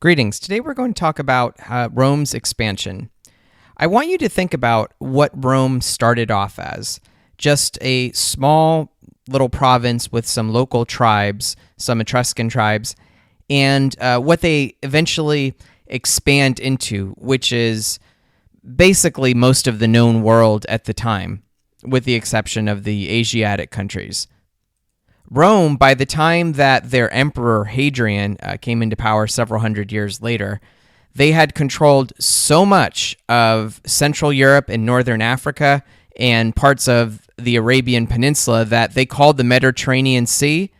Greetings. Today we're going to talk about Rome's expansion. I want you to think about what Rome started off as. Just a small little province with some local tribes, some Etruscan tribes, and what they eventually expand into, which is basically most of the known world at the time, with the exception of the Asiatic countries. Rome, by the time that their emperor Hadrian came into power several hundred years later, they had controlled so much of Central Europe and Northern Africa and parts of the Arabian Peninsula that they called the Mediterranean Sea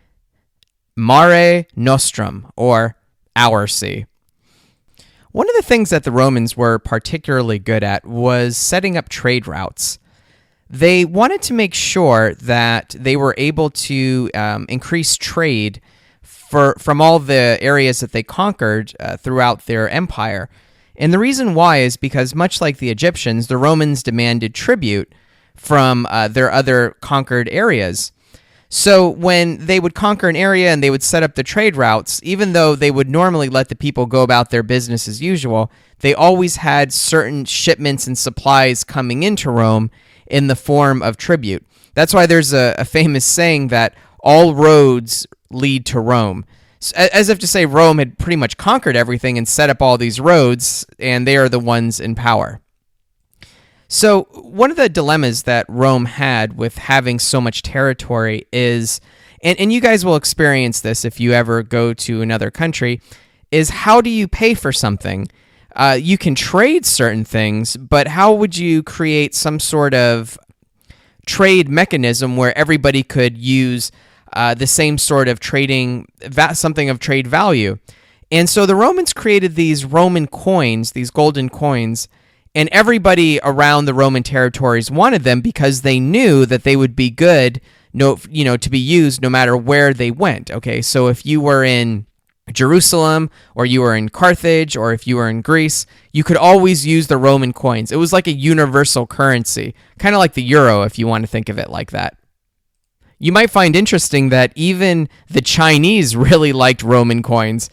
Mare Nostrum, or Our Sea. One of the things that the Romans were particularly good at was setting up trade routes. They wanted to make sure that they were able to increase trade from all the areas that they conquered throughout their empire. And the reason why is because, much like the Egyptians, the Romans demanded tribute from their other conquered areas. So when they would conquer an area and they would set up the trade routes, even though they would normally let the people go about their business as usual, they always had certain shipments and supplies coming into Rome in the form of tribute. That's why there's a famous saying that all roads lead to Rome. As if to say Rome had pretty much conquered everything and set up all these roads, and they are the ones in power. So one of the dilemmas that Rome had with having so much territory is, and you guys will experience this if you ever go to another country, is how do you pay for something? You can trade certain things, but how would you create some sort of trade mechanism where everybody could use the same sort of trading, something of trade value? And so the Romans created these Roman coins, these golden coins, and everybody around the Roman territories wanted them because they knew that they would be good, to be used no matter where they went. Okay, so if you were in Jerusalem, or you were in Carthage, or if you were in Greece, you could always use the Roman coins. It was like a universal currency, kind of like the euro, if you want to think of it like that. You might find interesting that even the Chinese really liked Roman coins.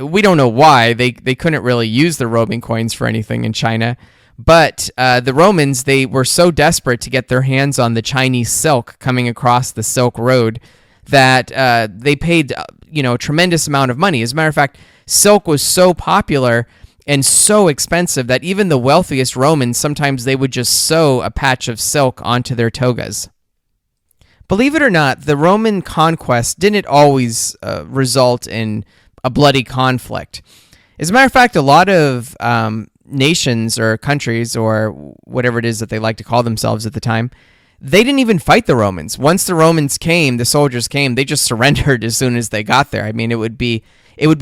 We don't know why. They couldn't really use the Roman coins for anything in China. But the Romans, they were so desperate to get their hands on the Chinese silk coming across the Silk Road that they paid a tremendous amount of money. As a matter of fact, silk was so popular and so expensive that even the wealthiest Romans, sometimes they would just sew a patch of silk onto their togas. Believe it or not, the Roman conquest didn't always result in a bloody conflict. As a matter of fact, a lot of nations or countries or whatever it is that they like to call themselves at the time, they didn't even fight the Romans. Once the Romans came, the soldiers came, they just surrendered as soon as they got there. I mean, it would be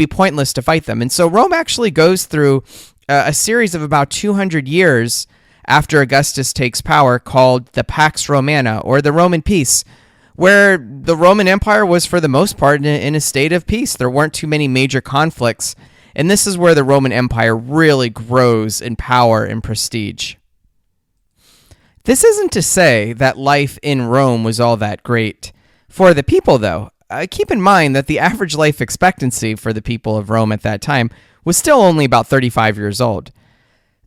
pointless to fight them. And so Rome actually goes through a series of about 200 years after Augustus takes power called the Pax Romana, or the Roman Peace, where the Roman Empire was for the most part in a state of peace. There weren't too many major conflicts. And this is where the Roman Empire really grows in power and prestige. This isn't to say that life in Rome was all that great. For the people, though, keep in mind that the average life expectancy for the people of Rome at that time was still only about 35 years old.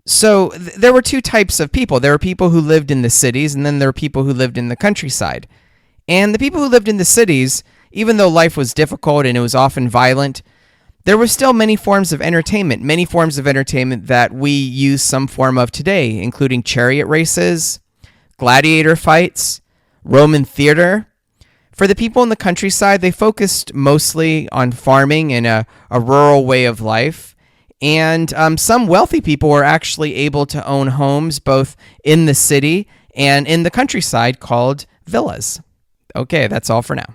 So there were two types of people. There were people who lived in the cities, and then there were people who lived in the countryside. And the people who lived in the cities, even though life was difficult and it was often violent, there were still many forms of entertainment that we use some form of today, including chariot races, gladiator fights, Roman theater. For the people in the countryside, they focused mostly on farming and a rural way of life. And some wealthy people were actually able to own homes both in the city and in the countryside called villas. Okay, that's all for now.